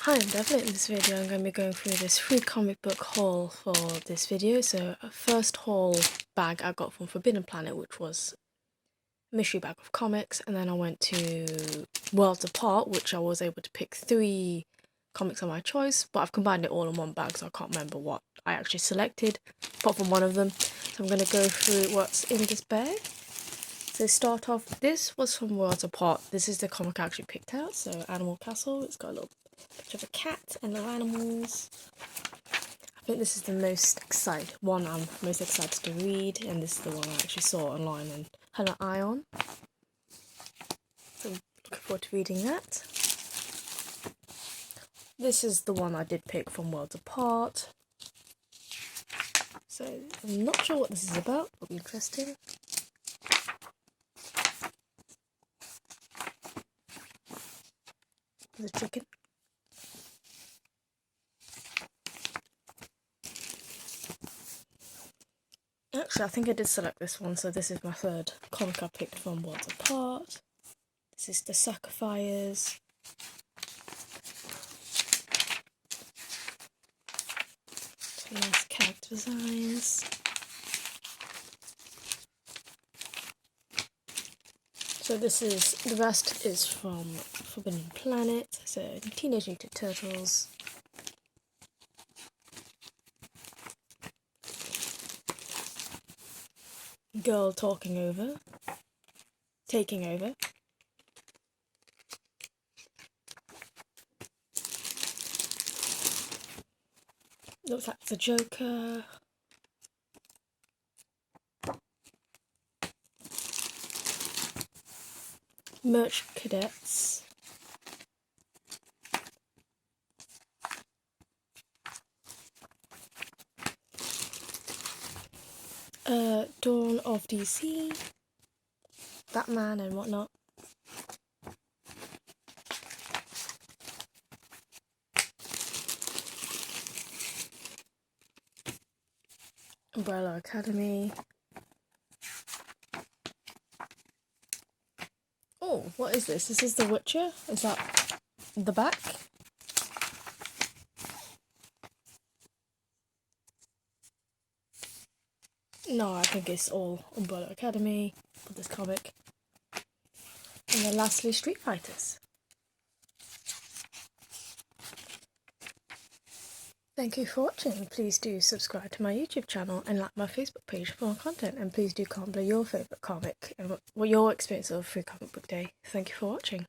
Hi, I'm Deathlake. In this video I'm going to be going through this free comic book haul for this video. So first haul bag I got from Forbidden Planet, which was a mystery bag of comics, and then I went to Worlds Apart, which I was able to pick 3 comics of my choice, but I've combined it all in one bag, so I can't remember what I actually selected apart from one of them. So I'm going to go through what's in this bag. So start off, this was from Worlds Apart. This is the comic I actually picked out. So Animal Castle, it's got a little picture of a cat and little animals. I think this is the one I'm most excited to read, and this is the one I actually saw online and had an eye on. So I'm looking forward to reading that. This is the one I did pick from Worlds Apart. So I'm not sure what this is about, it'll be interesting. There's a chicken. Actually, I think I did select this one, so this is my 3rd comic I picked from Worlds Apart. This is The Sacrifiers. Some nice character designs. So the rest is from Forbidden Planet, so Teenage Mutant Turtles. Girl taking over. Looks like the Joker. Merch Cadets. Dawn of DC. Batman and whatnot. Umbrella Academy. Oh, what is this? This is The Witcher? Is that the back? No, I think it's all Umbrella Academy for this comic. And then lastly, Street Fighters. Thank you for watching. Please do subscribe to my YouTube channel and like my Facebook page for more content. And please do comment below your favourite comic and what your experience of Free Comic Book Day. Thank you for watching.